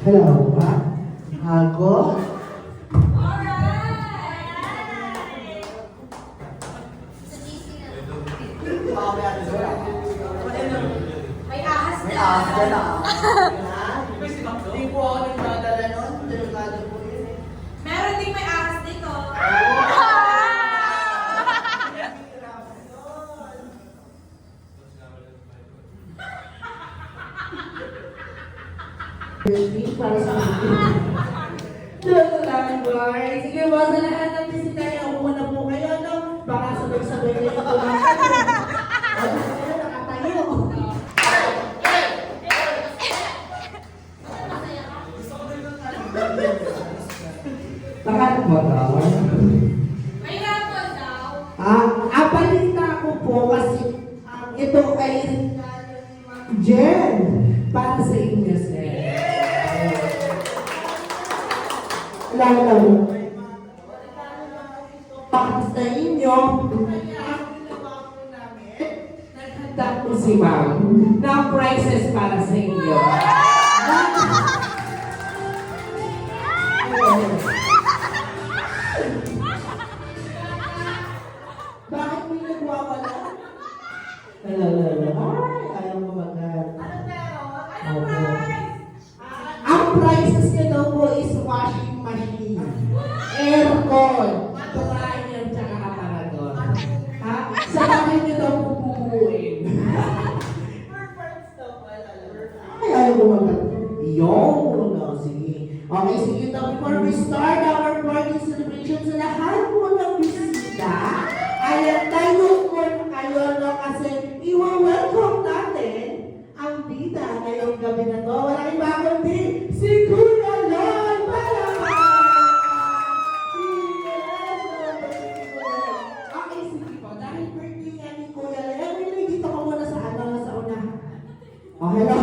Hello, ba? Ako? May ahas May na. ahas ka na. Hindi po ako nagdadala nun. Delikado po yun eh. Meron ding may ahas dito. Para sa akin. Dito lang, boy. Sige, boss, sa lahat ng bisita niyo, ako muna po kayo, no? Baka sabay-sabay na ito lang. Ano kayo, nakatayo. Bakit mo daw? May rapol daw. Balita ko po kasi ito ay Jen para sa inyo, sir. Lalo. Para sa inyo, naghanda po si ma'am ng prizes para sa inyo. Bakit may nagwawala? Ay, ayaw mo magkat. Ano meron? Ano Opo. prize? Ang prices niya daw po is washing machine, aircon, dryer, tsaka aparador. Ha? Sa akin niyo daw po pupuin. Ay, ayaw mo magkat. Yun, no, sige. Okay, sige, now before we start our birthday celebration sa lahat po ng bisita, ayan, tayo po kayo, no, kasi iwa-welcome natin ang bida ngayong gabi na to. Walang iba kundi si Kuya Lon Palaman! Okay, sige po. Dahil birthday nga ni Kuya Lon, every dito ko muna sa sa unahan. Oh, hello.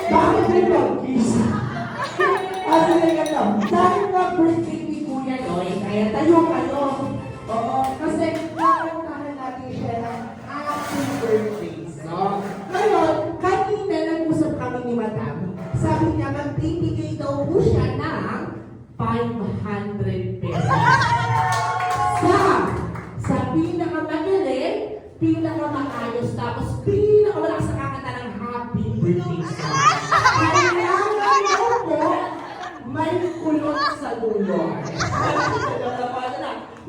Bakit rin mag-kiss? Kasi na ganito, dahil nga birthday ni Kuya Loy, kaya tayo kayo. Oo, kasi nakantahan natin siya ng happy birthdays, no? Ngayon, kanina nag-usap kami ni Madam, sabi niya, magbibigay daw po siya ng 500 pesos. Sa pinakamagaling, pinakamaayos, tapos pinakamalakas na kakanta ng happy birthday song. Kailangan po may kulot sa lulo.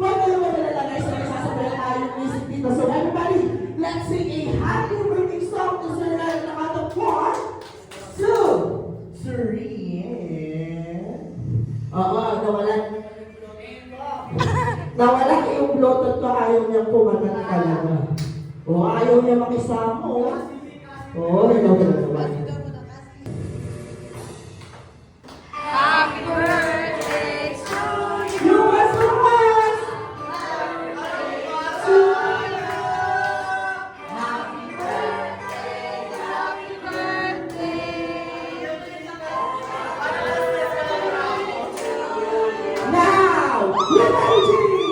Huwag na naman nalalagay sa nasasabayan tayong music dito. So everybody, let's sing a happy birthday song to Sir Ryan na out of 1, 2, 3. Oo, nawala yung blotot to, ayaw niya pumagat talaga. O, ayaw niya makisama, o. O, hello. Happy birthday to you. You are so much! Happy birthday, happy birthday. Now, with energy!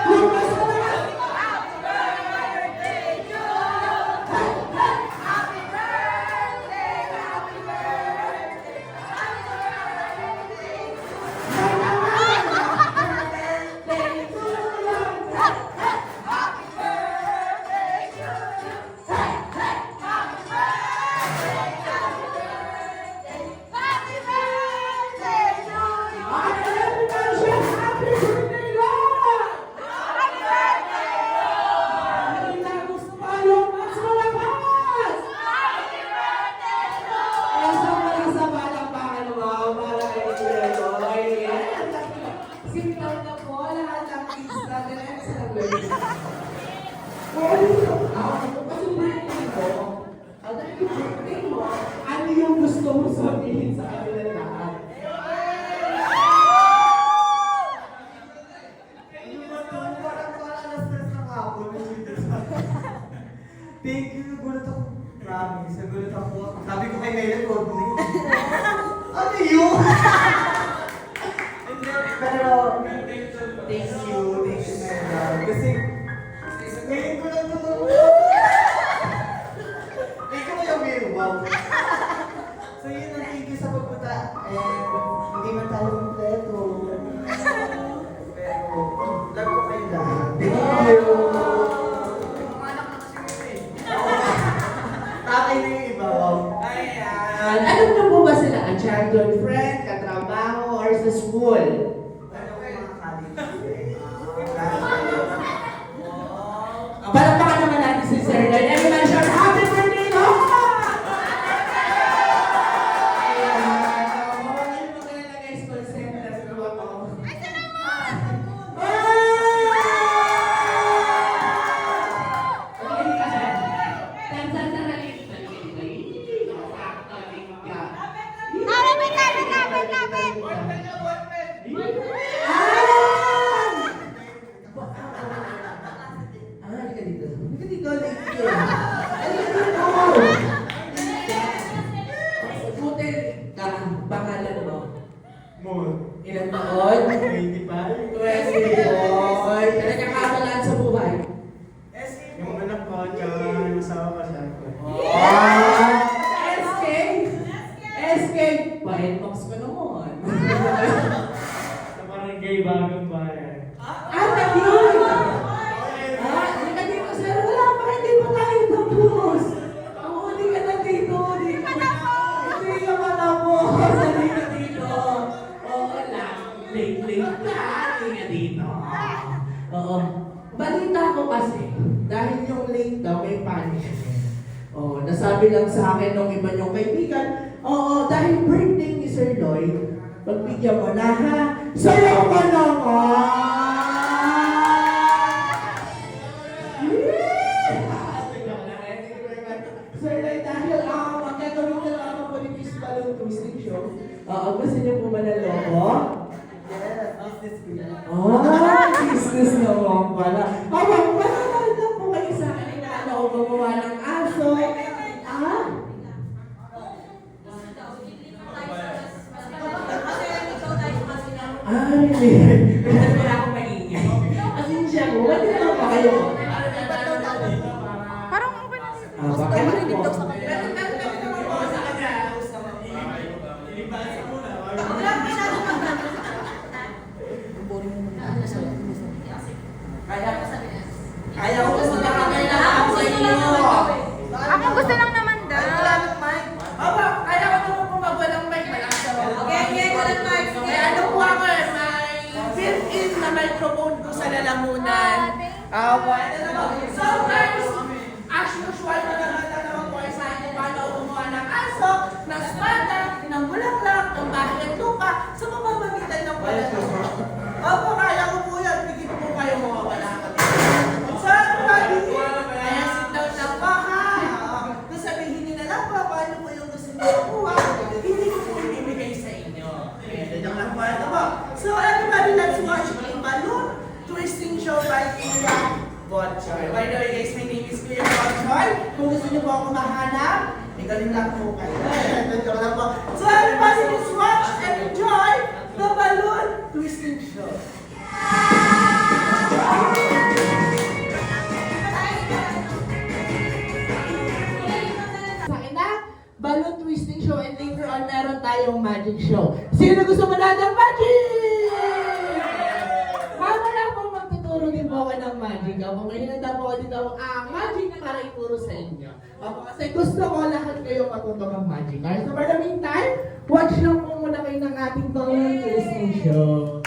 You are so much! Ano yung gusto mo sabihin sa kanila lahat? Thank you, nagulat ako. Promise, nagulat ako. Sabi ko kay Mary, huwag mo. Ano yun? Pero, thank you. Hindi man tayo kompleto. Pero, love ko kayo lahat. Thank you. Tatay na yung iba. Ayan. Alam niyo po ba sila? A childhood friend, katrabaho, or sa school? Ano ko mga college? Palakpakan naman natin si Sir Lloyd. Everyone shout happy birthday, Lola! Pangalan mo? More. Ilang taon? 25. 24. Nagkakabalaan sa buhay. Yung anak ko, tsaka yung asawa ko sa ako. SK? SK? Pa-inbox ko naman. Sa barangay Bagong Bayan. Yun! Hindi ka dito, sir. Wala pa, hindi pa tayo tapos. Oo, hindi ka na dito. Hindi ka matapos. Hindi ka dito. Oo lang. Late na. Hindi ka dito. Oo. Balita ko kasi, dahil yung late daw, may panic. Oo, nasabi lang sa akin nung iba niyong kaibigan, oo, dahil birthday ni Sir Lloyd, pagbigyan mo na ha, sayaw ka naman! Sir Lloyd, dahil magkagawin na lang ako po ni Miss Balloon Twisting Show, gusto niyo po manaloko? Yes, business ko yan. Business naman pala. Habang manonood na po kayo sa akin, paano ako gumawa ng aso? Hindi. Wala akong maingay. Asensya ko, wala naman pa kayo. Parang Baka hindi daw sa Kaya ko gusto na kami na ako sa inyo. Ako gusto lang naman daw. Aba, kaya ko naman po magwalang mic. Malakas ako. Okay, walang mic. May ano po ako eh, may built-in na microphone ko sa lalamunan. Wala naman. Sometimes, as usual na naman po ay sa akin paano ako gumawa ng aso, ng espada, ng bulaklak, ng bahay at lupa, sa mamamagitan ng wala. Opo, kaya ko po yan. Bigyan po kayo mawawala ka. Saan ba? Kaya sit down lang po ha. Kung sabihin niyo na lang po, paano po yung gusto niyo makuha, hindi ko po ibibigay sa inyo. Yan lang po ito po. So everybody, let's watch a balloon twisting show by Kuya Botchoy. By the way guys, my name is Kuya Botchoy. Kung gusto niyo po ako mahanap, may galing lang po kayo. Ito lang po. So everybody, let's watch and enjoy the balloon twisting show. Sa akin na, balloon twisting show and later on meron tayong magic show. Sino gusto mo na ng magic? Mamaya po magtuturo din po ako ng magic. Ako ngayon nanda po ako dito ang magic para ituro sa inyo. Ako kasi gusto ko lahat kayo matuto ng magic. So for the meantime, watch lang po muna kayo ng ating balloon twisting show.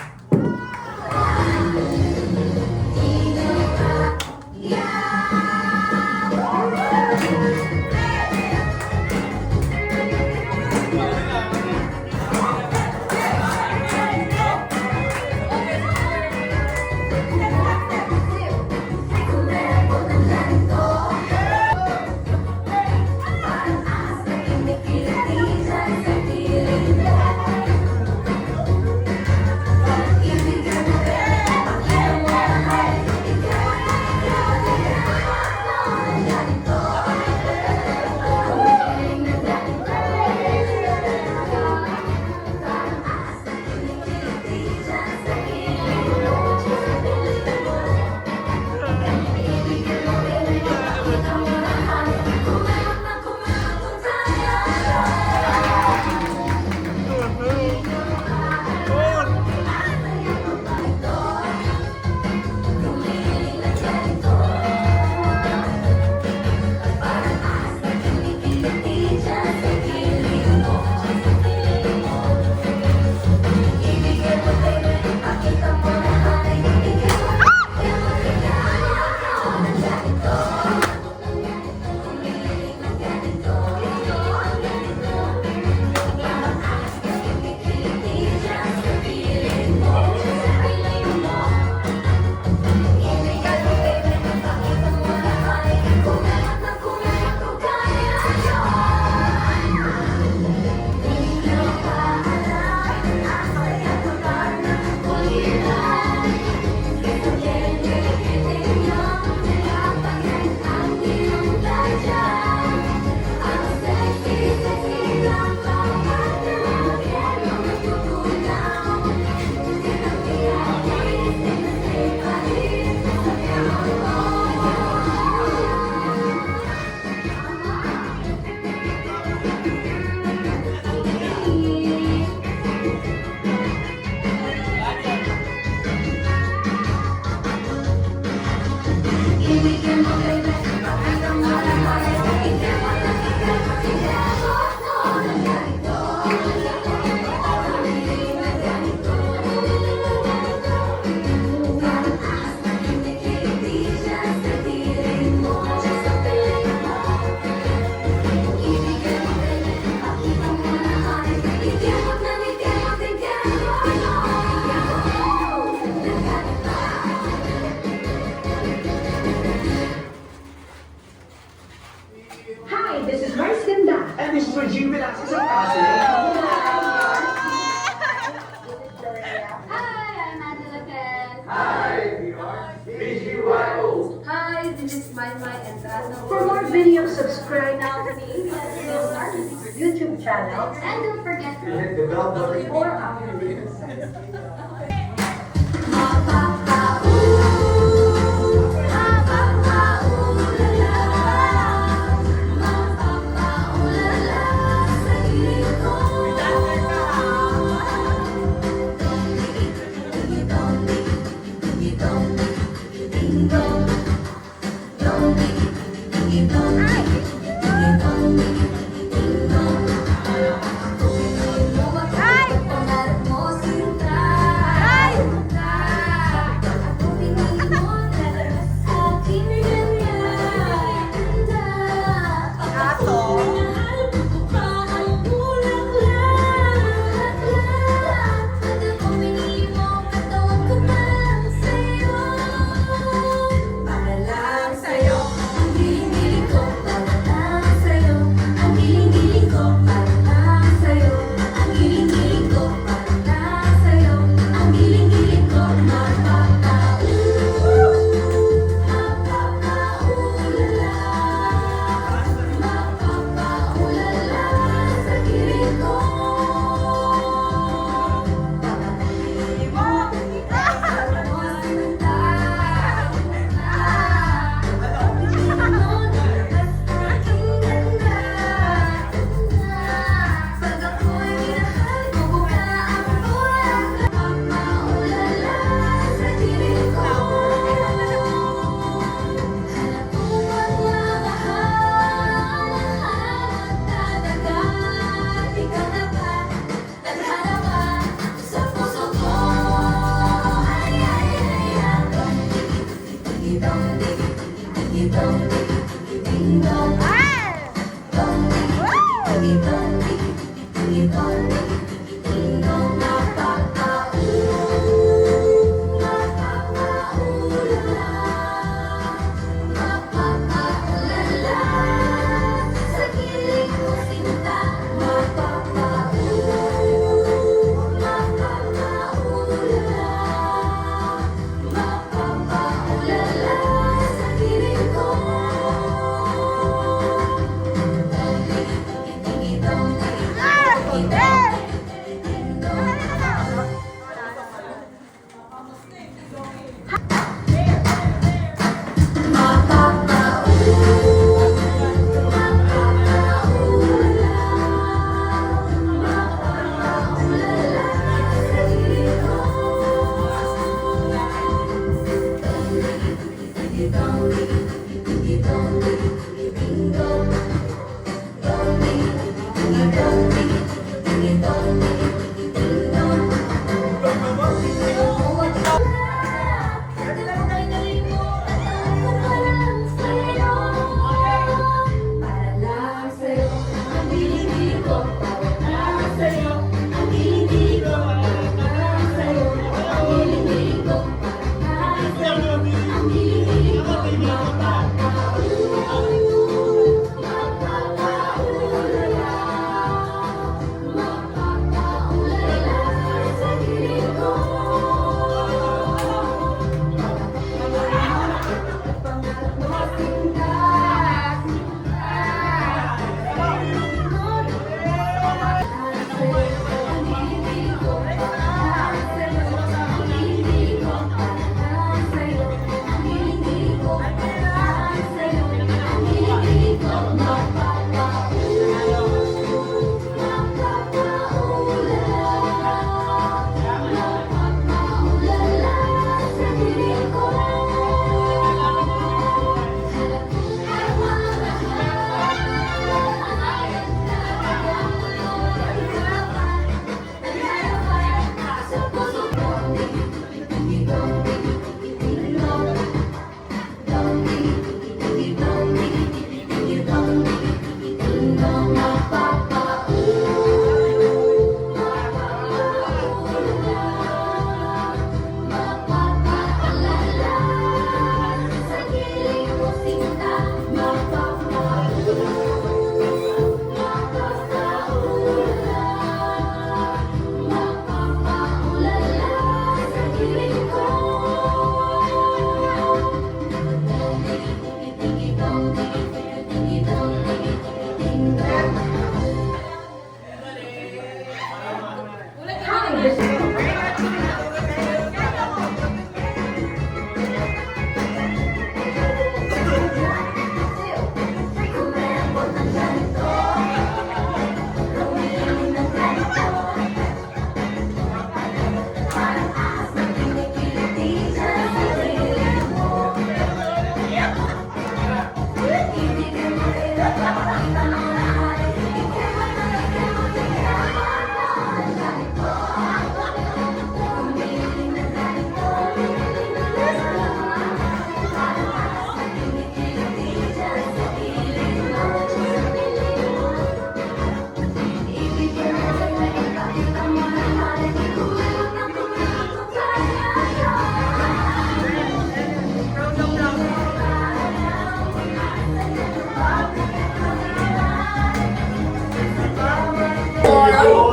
channel and don't forget to hit the bell button for our videos. Ay!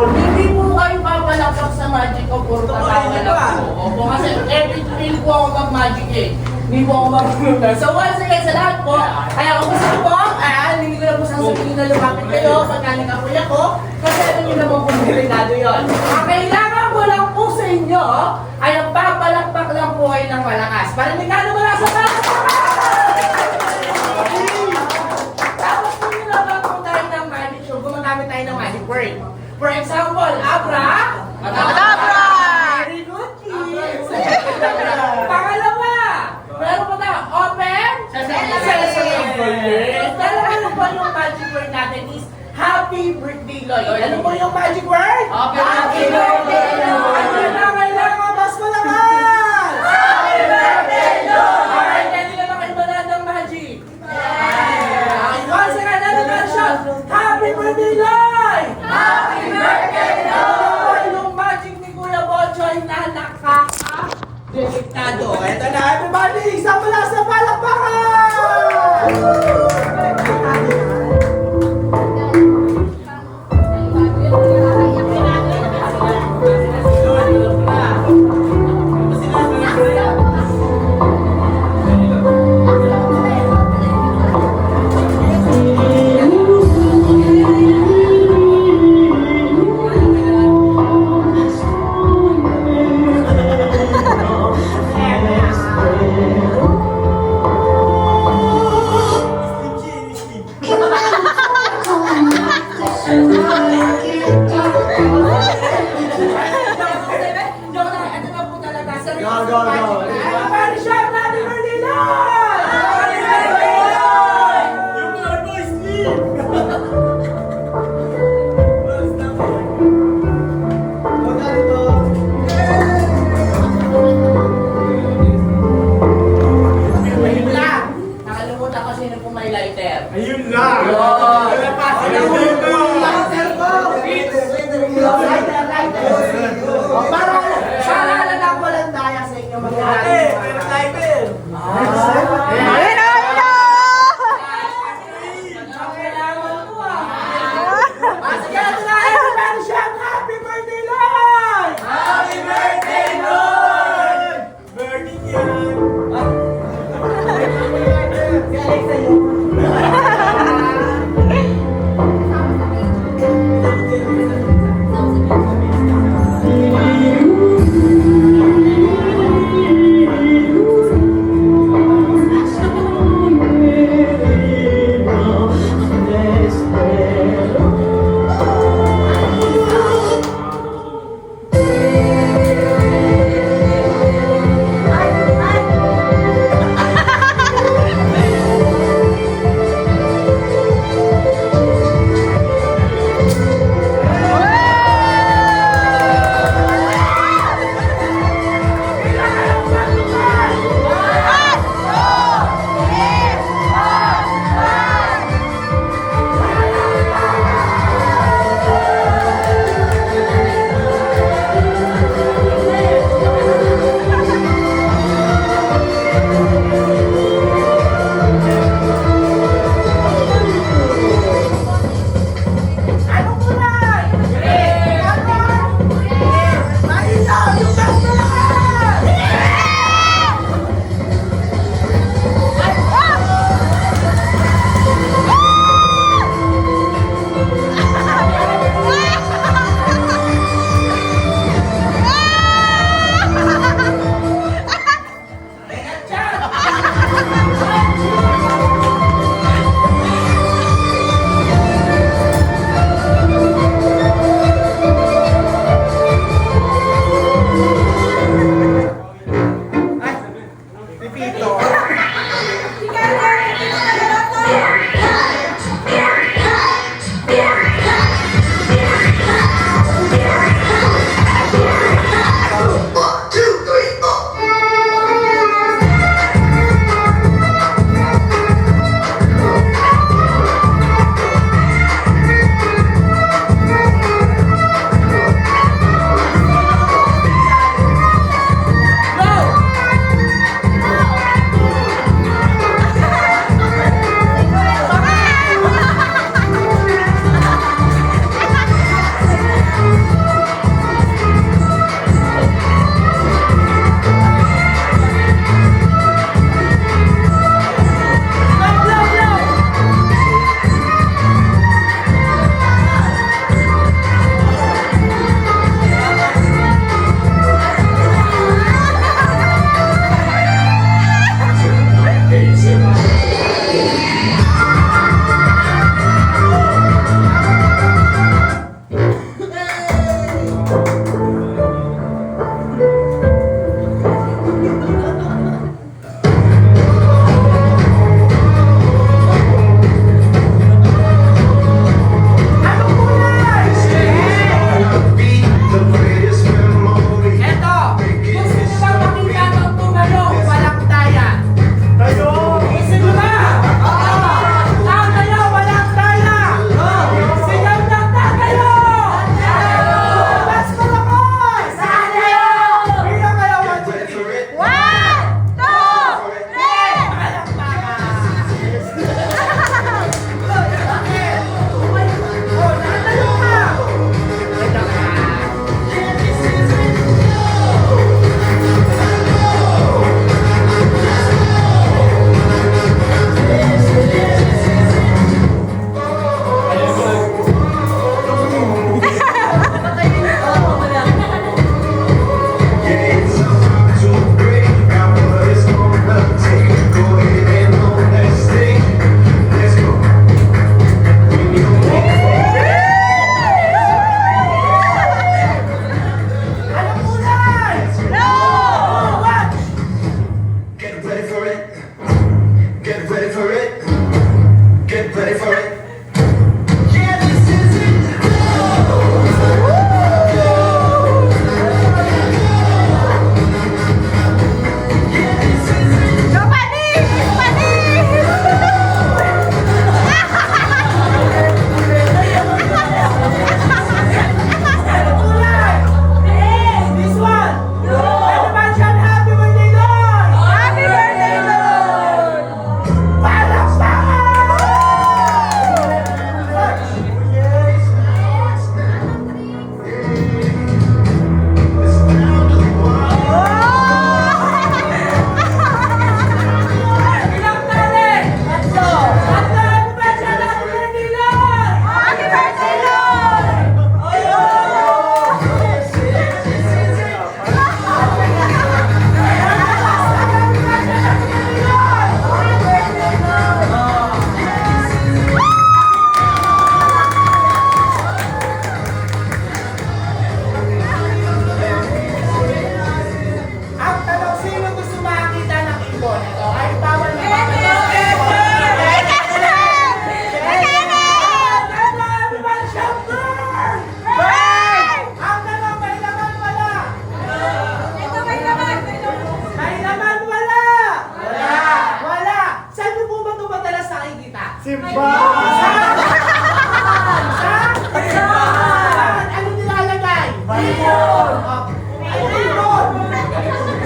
Hindi po kayo papalakpak sa magic o puro tatawa lang po. Opo, kasi every feel po ako mag-magic eh. Hindi po ako mag-lunar. So once again sa lahat po, kaya kung gusto ko po, hindi ko na po sasabihin na lumapit kayo pagka nag-apoy ako, kasi alam niyo naman kung delikado yun. Ang kailangan ko lang po sa inyo, ay ang papalakpak lang po kayo ng malakas. Parinigado mo lang sa palakpakan! Tapos kung nilabang tayo ng magic show, gumagamit tayo ng magic word. For example, abra. Abra! Very good, kids. Pangalawa, meron pa tayo, open. Pero ano po yung magic word natin is happy birthday, Loy. Ano po yung magic word? Happy birthday, Loy. Ano na kailangan mas malakas? Happy birthday, Loy. Alright, hindi na kayo manood ng magic. Once again, ano na siya? Happy birthday, Loy! Happy birthday, Loy! Yung magic ni Kuya Bochoy na nakaka-detektado. Ito na, everybody! Isang mula sa palakpakan! Everybody shout happy birthday, Loy! Happy birthday, Loy! Yung mga boys, sleep! Huwag dito. Ayun lang! Nakalimutan ko sino po may lighter. Ayun lang! Yun. Ayun Lighter, lighter! O, para alam ko lang daya sa inyo mga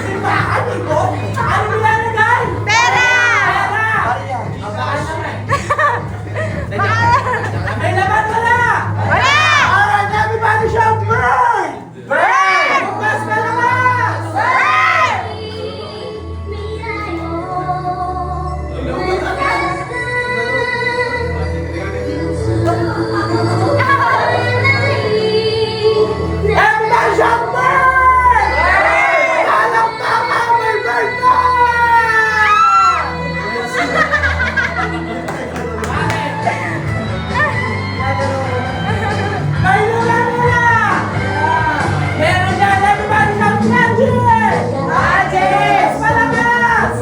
Simbahan, ikot? Ano nilalagay? Pera! Abaan naman. May laman wala! Wala! Alright, everybody shout burn! Burn! Bukas ka naman! Everybody shout burn! Alam tama, may burn na! May lulan nila! Meron dyan, everybody shout magic! Magic! Malakas!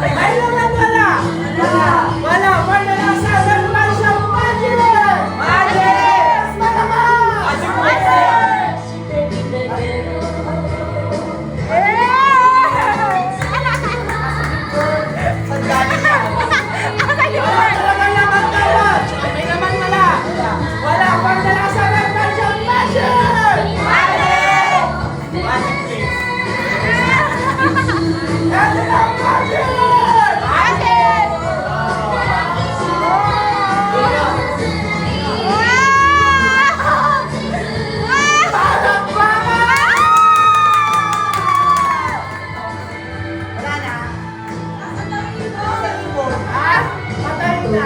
May lulan wala! Wala! Wala lang sa everybody shout magic! Magic! Malakas! Wala talaga naman tawad! May naman wala! Wala! Wala lang sa everybody shout magic! Magic! Magic please! Ito lang magic! Patay na!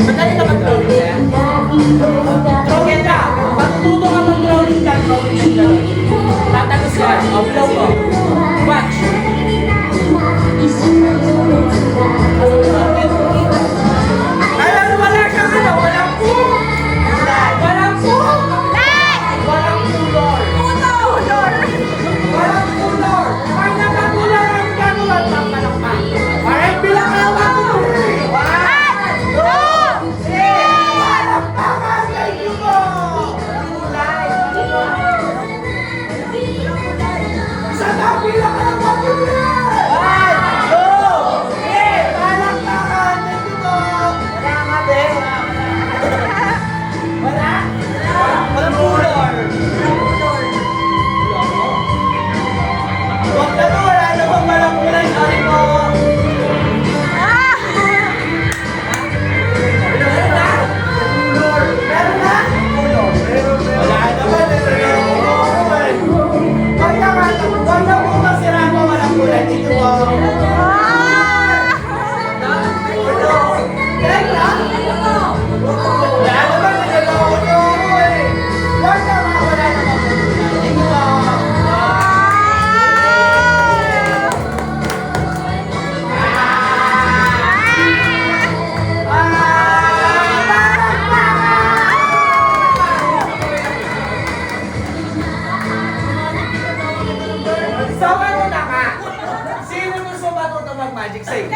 Madali na mag-drawing yan? Drawing ka! Matututo ka mag-drawing ka, drawing ka. Tatagos ka, upload mo. Watch! Ay, ano wala kang ano? Walang pool! Walang pool! Walang pulor! Walang pulor! Pag nakapular ang gano'n, pampalakpak. Alright, bilang kayo matuloy! 1, 2, 3! Palakpakan! Thank you po! Sa tabi lang kayo matuloy! 1, 2, 3! Palakpakan! Thank you po! Wala ka, be? Wala? Walang pulor! Huwag na to, wala na bang walang kulay, sorry po. Meron na? Meron na? Wala naman, Huwag na po masira mo, walang kulay dito po. Teka! Wala naman, niloloko niyo ako eh. Huwag na mga wala naman po. Dito po. Sama mo na ka! Sino gusto matutong mag-magic? Say!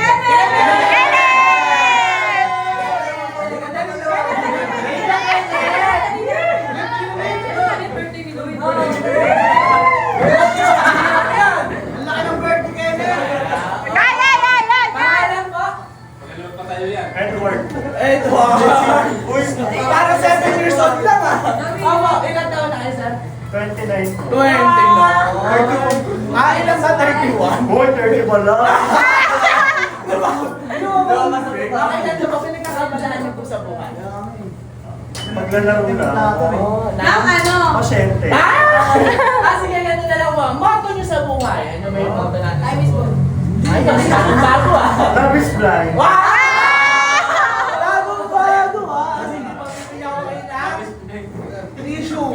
Ang laki ng birthday kayo na! Pangalan po? Edward. Edward! Para 7 years old lang ah! Opo, ilan taon na kayo, sir? 29 po. 20 na. Ilan sa 31? Boy, 30 pala. Bakit yan ba pinagkakabalahan niyo po sa buhay? Maglalaro na. Nang ano? Pasyente. Sige, ganun na lang po. Motto niyo sa buhay. Ano may motto natin? I miss God. Ay, bagong bago ah. Love is blind. Wow! Bagong bago ah. Kasi hindi pa pipigyan ko kayo na. Tissue.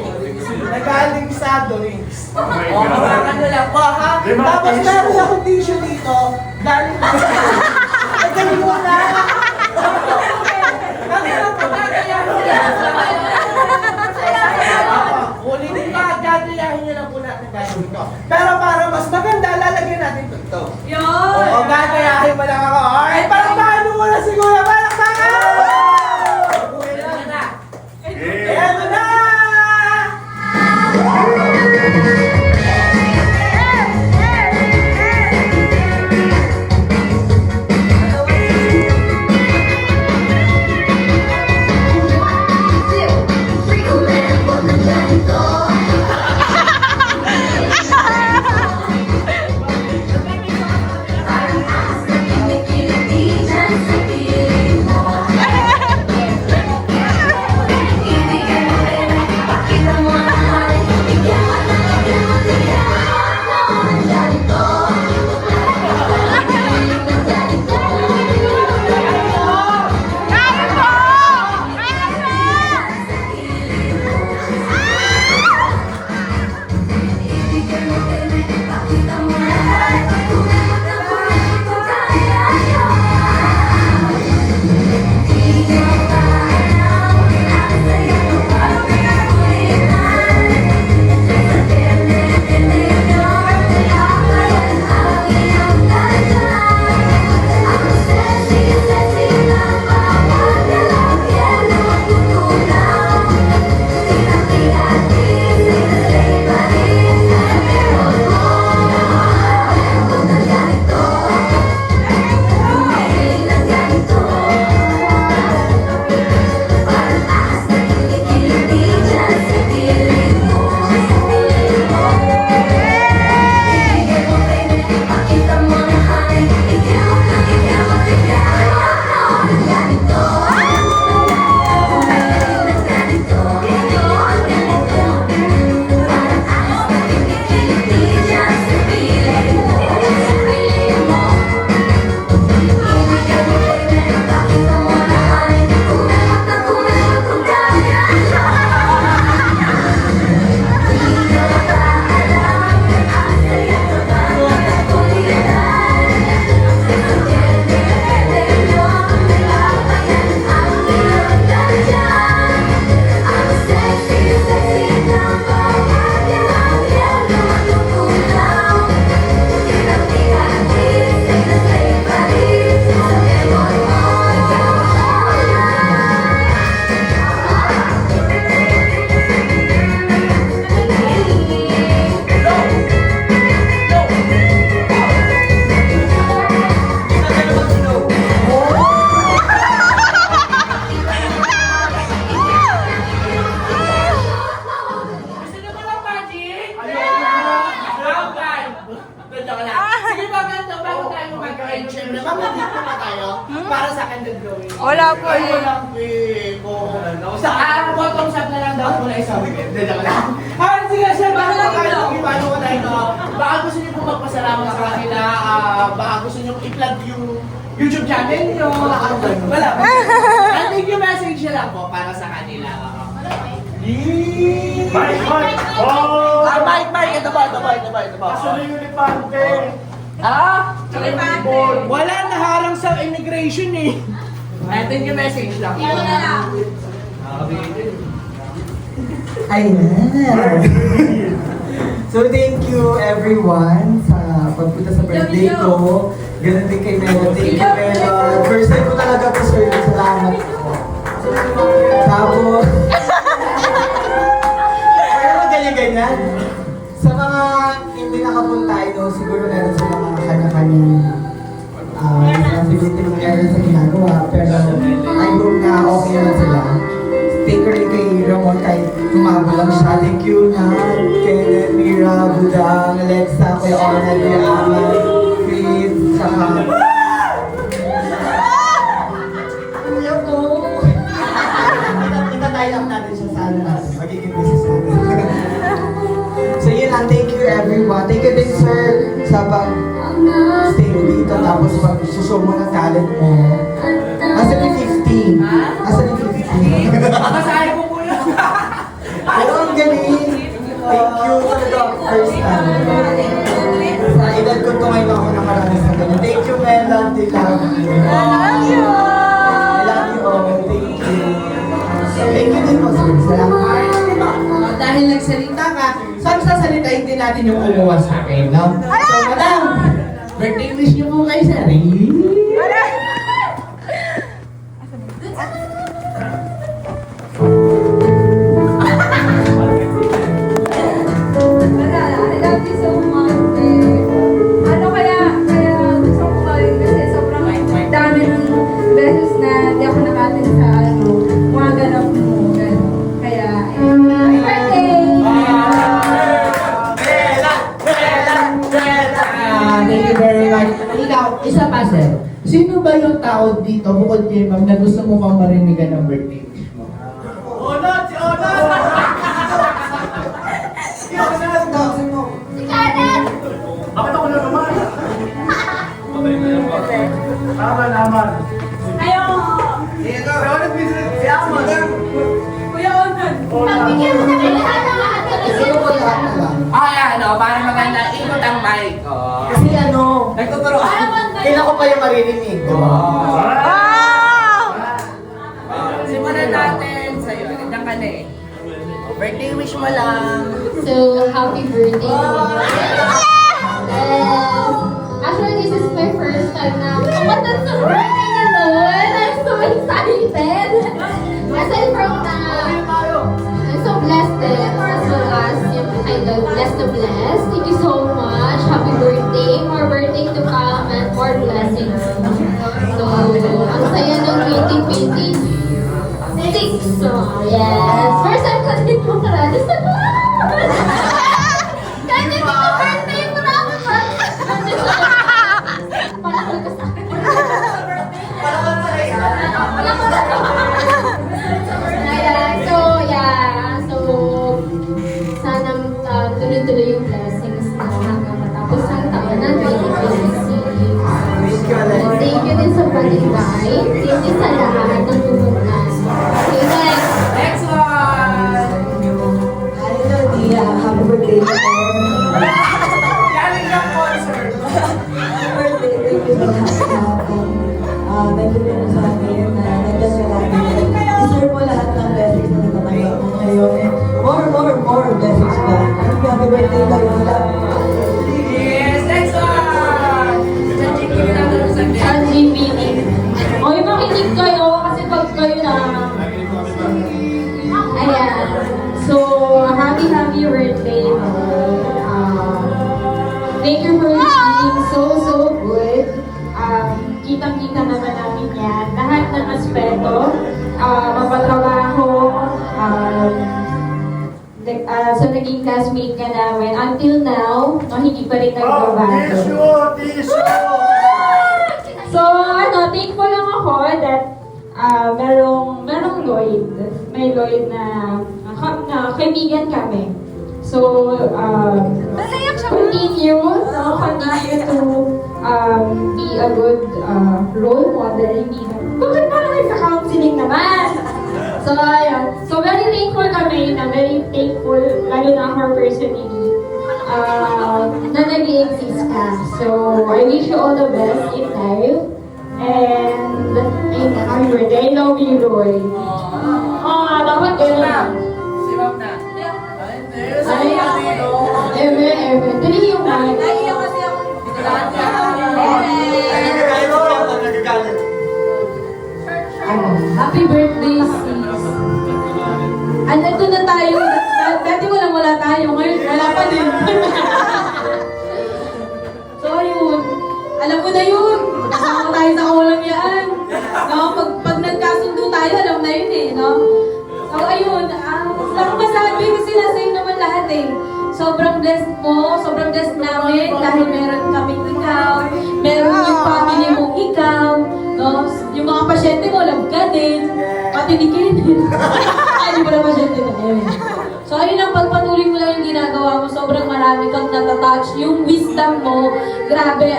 Nagaling sa drinks. Oh my O, hawakan God. nyo lang po ha. Limang Tapos tissue. meron akong tissue dito. Galing sa ay, galing mo na. Kami lang po gagayahin nila. Ulitin pa, gagayahin nyo lang po natin gagawin ko. Pero para mas maganda, lalagyan natin ito. Yun! Oo, gagayahin mo lang ako. Alright, palakpakan mo muna si Kuya. Palakpakan! Ito na. Yeah. Ito na! wala. Sige ba, ganito, bago tayo mag-end, syempre, mamamito na tayo para sa candle blowing. Wala po eh. Walang sa bottom shot na lang daw po na isang weekend. Hindi naman lang. Sige, sir, bago ko tayo, baka gusto niyo po magpasalamat sa kanila, baka gusto niyo i-plug yung YouTube channel niyo. Wala. Thank you message na lang po para sa kanila. Mike! Oh! Mike, ito ba? Kaso na yung lipante. Wala naharang sa immigration eh. Thank you message lang. Ayan. So thank you everyone sa pagpunta sa birthday ko. Ganun din kay Melo. Thank you Melo. First time ko talaga po sir. Salamat po. Tapos, pero ganyan-ganyan. Sa mga hindi nakapunta ito, siguro meron sa mga kanya-kanyang nasibuti meron sa ginagawa. Pero I hope na okay na sila. Thank you rin kay Ramon kahit tumago lang siya. Thank you na kay Mira, Budang, Alexa, kay Ona, kay Ama, Chris, saka... Kuya ko! Itatay lang natin siya sa magiging business natin. So yun lang, thank you everyone. Thank you din sir sa pag-stay mo dito tapos pag-show mo ng talent mo. Asa ni 15? Asa ni 15? Masahe ko po yun. Pero ang galing. Thank you talaga first time. Sa edad ko to ngayon ako nakaranas na ganyan. Thank you, Melan. They love you. I love you all. Thank you. Thank you din po, sir. Salamat. Dahil nagsalita ka, saan sasalitain din natin yung kumuha sa akin, no? So, madam, birthday wish niyo po kay Sari. I love you so much. Ano kaya gusto ko ba rin kasi sobrang dami ng beses na di ako nakatin sa mga ganap mo. Kaya, happy birthday! Thank you very much. Ikaw, isa pa, sir. Sino ba yung tao dito, bukod kay ma'am, na gusto mo pang marinigan ng birthday wish mo? Onat! Si Onat! Si Onat! Dawsin mo. Bakit ako na naman? Tama naman. Ayaw! Si Onat business. Si Amon. Kuya Onan! Sino ko lahat na lang? Para maganda, ikot ang mic. Kasi nagtuturo. Kailan ko pa yung maririnig. Simulan natin sa'yo. Nandiyan ka na eh. Birthday wish mo lang. So, happy birthday. Actually, this is my first time na kumanta sa birthday naman. I'm so excited. Aside from I'm so blessed din. As well as yung title, Blessed to Bless. Thank you so much. Happy birthday. More birthday to come and more blessings. So, ang saya ng 2026. So, yes. First time ko din po karali sa kahit hindi ko birthday, marami pa. Palakal ka sa akin. Palakal ka sa ayan. So, yeah. So, sana tuloy-tuloy yung blessings na hanggang matapos ang taon na 2026. Thank you din sa pag-invite. Thank you sa lahat ng pumunta. Okay, next. Next one! Hello, Dia. Happy birthday to Galing ng concert. Happy birthday. Thank you so much. Thank you din sa akin na nandiyan ka lagi. Deserve mo lahat ng blessings na natatanggap mo ngayon. More blessings pa. Happy birthday kayo. Yes, next one! Sa chicken na natin sa Sa GPD. Oy, makinig kayo kasi pag kayo na... Ayan. So, happy birthday. Thank you for being so good. Kitang-kita naman namin yan. Lahat ng aspeto, mapatrabaho, So, naging classmate ka namin. Until now, no, hindi pa rin Oh, nagbabago. tissue! So, thankful lang ako that merong Lloyd. May Lloyd na kaibigan kami. So, continue to be a good role model. Hindi na, bakit parang nagka-counseling naman? So, ayun. So, very thankful kami na very thankful, lalo na ako personally, na nag-i-exist ka. So, I wish you all the best in life. And happy birthday. I love you, Roy. Dapat ganun. Si Ma'am na. Eme. Dali yung mic. Naiiyak kasi ako. Happy birthday, sis. Nandun na tayo. Dati wala tayo. Ngayon, wala pa din. So, yun. Alam mo na yun. Kasama tayo sa kawalang yaan. No? Pag nagkasundo tayo, alam na yun eh. No? So, ayun. Wala akong masabi kasi nasa iyo naman lahat eh. Sobrang blessed mo, sobrang blessed namin dahil meron kaming ikaw, meron yung family mo ikaw, no? Yung mga pasyente mo, love ka din, pati ni Kenneth. Ay, di pala pasyente na yun. So, ayun ang pagpatuloy mo lang yung ginagawa mo, sobrang marami kang natatouch. Yung wisdom mo, grabe,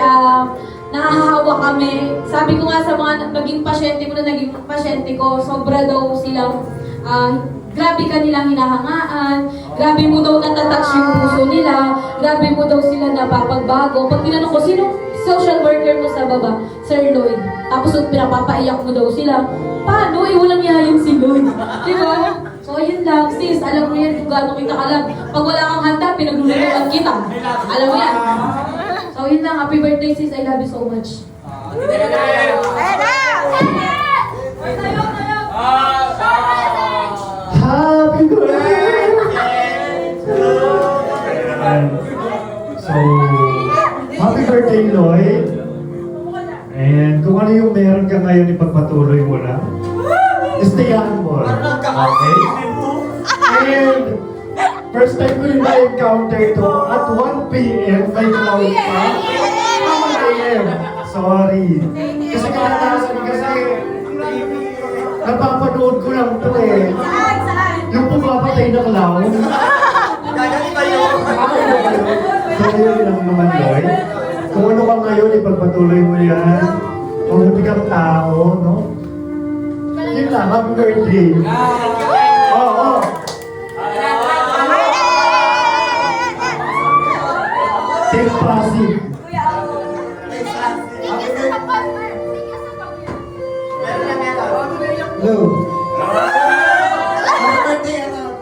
nahahawa kami. Sabi ko nga sa mga naging pasyente mo na naging pasyente ko, sobra daw silang, grabe ka nilang hinahangaan, grabe mo daw natatouch yung puso nila, grabe mo daw sila napapagbago. Pag tinanong ko, sino social worker mo sa baba? Sir Lloyd. Tapos pinapapaiyak mo daw sila. Paano? Walang yayin si Lloyd. Di ba? So, yun lang. Sis, alam mo yan kung gaano kita alam. Pag wala kang handa, pinaglulutuan kita. Alam mo yan. So, yun lang. Happy birthday, sis. I love you so much. Happy birthday! So, happy birthday, Lloyd. And kung ano yung meron ka ngayon, ipagpatuloy mo na. Stayan mo. Okay? And first time ko yung na-encounter to at 1 p.m. may cloud pa. 1 a.m. Sorry. Kasi napapanood ko lang to eh. Yung pumapatay ng laon. Gagawin ba yun? So yun lang naman, Lloyd. Kung ano ka ngayon, ipagpatuloy mo yan. Mabuti kang tao, no? Yun lang, happy birthday. Oo. Team Pasig. Hello. Happy birthday, ano?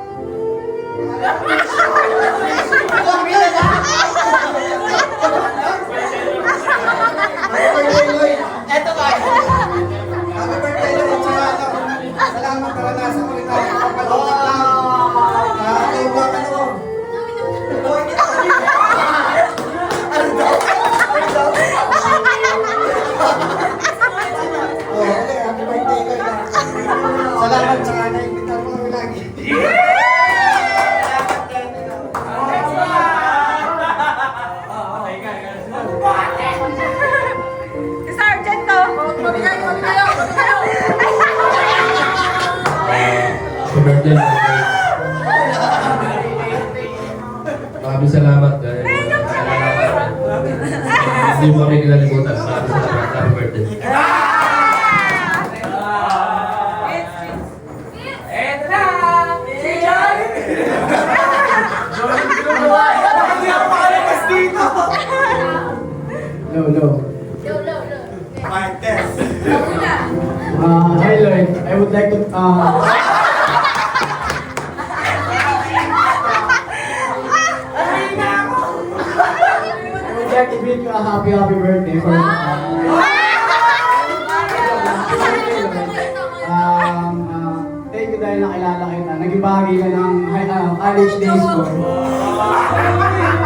Eto ba? Happy birthday naman sa ano. Salamat karanasan ko rin tayo kapatid lang. Ito ba ka naman? Okay, happy birthday kayo. Salamat sa naimbitahan mo kami lagi. Sergeant ko! Mabigay kayo! Happy birthday, maraming salamat dahil hindi mo kami kinalimutan. Maraming salamat. Happy birthday. Eto na! Si John! Hello. Hi Lloyd, I would like to wish you a happy birthday for thank you dahil nakilala kita. Naging bahagi ka ng college days ko.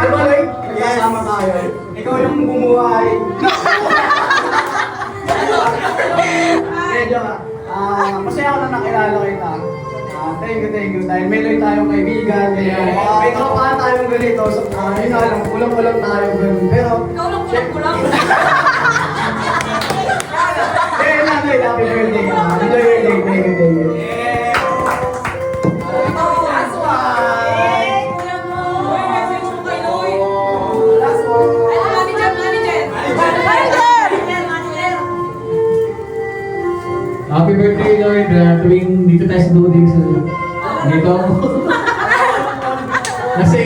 Diba Lloyd? Kasama tayo. Ikaw yung bumuhay. Medyo masaya ako na nakilala kita. Thank you. Dahil may loy tayong kaibigan, kaya may tropa tayong ganito. So, yun na lang, kulang-kulang tayo ganun. Pero, Ikaw lang kulang-kulang. happy birthday ka. Enjoy your day. Thank you. Last one. Kulang mo. Uy, message mo kay Loy. Last one. Ay, manager. Happy birthday, Lord. Tuwing dito tayo sa building sa dito. kasi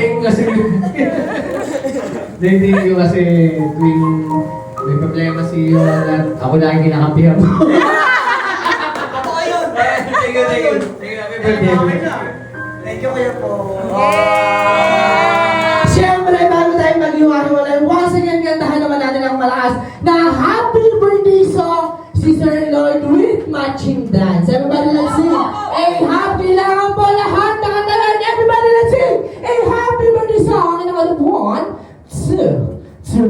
thank you kasi tuwing may problema si Yohan at ako na yung kinakampihan mo. Totoo yun. Thank you. Happy birthday. Thank you kayo po. Siyempre, bago tayo mag-iwalay, once again, kantahan naman natin ang malakas na happy birthday song si Sir Lloyd with matching dance. Everybody, let's sing. Happy lang po lahat na kantahan. Everybody, let's sing. Happy birthday song. And on 1, 2,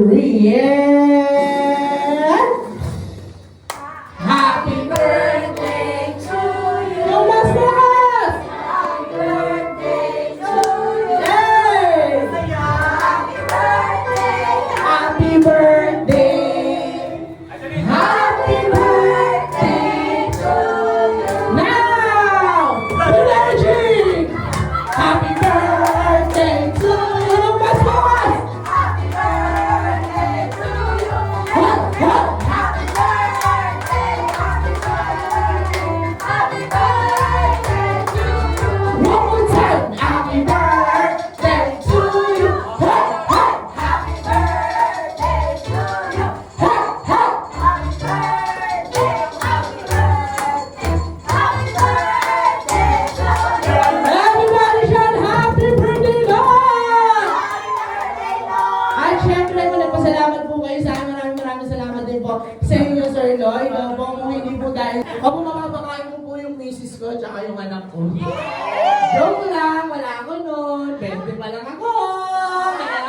3, and... Happy birthday to you. Yung mas malakas. Happy birthday to you. Yay! Happy birthday. Happy birthday. Happy birthday to you. Now, energy. Happy birthday to you. Yung mas malakas. Happy birthday to you. Happy birthday. Happy birthday. Happy birthday to you. One more time. Happy birthday to you. Happy birthday to you. Happy birthday. Happy birthday. Happy birthday to you. Everybody shout happy birthday, Lord! At syempre, nagpasalamat po kayo sa akin. Maraming salamat din po sa inyo, Sir Lloyd. Kung hindi po dahil, ako mapapakain ko po yung misis ko tsaka yung anak ko. Joke lang, wala ako nun. 20 pa lang ako. Kaya,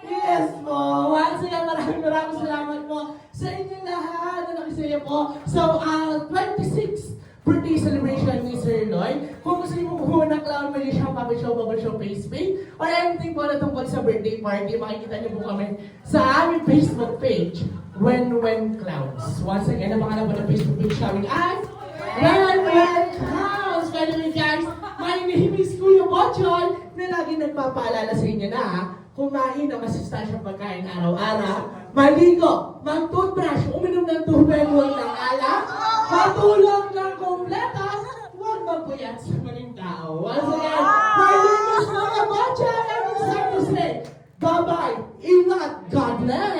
yes po. Once again, maraming salamat po sa inyo lahat na nakisaya po. So, 26 birthday celebration ni Sir Lloyd. Kung gusto niyo po ng Clown Malaysia, Puppet Show, Bubble Show, Face Paint, or anything po na tungkol sa birthday party, makikita niyo po kami sa aming Facebook page, When Clowns. Once again, ang pangalan po ng Facebook page namin ay When Clowns. By the way, guys, my name is Kuya Bochoy, na lagi nagpapaalala sa inyo na kumain ng masustansyang pagkain araw-araw, maligo, mag-toothbrush, uminom ng tubig, huwag ng alak, matulog ng kompleto, huwag magpuyat sa maling tao. Once again, my name is Kuya Bochoy, and it's time to say, bye-bye, ingat, God bless!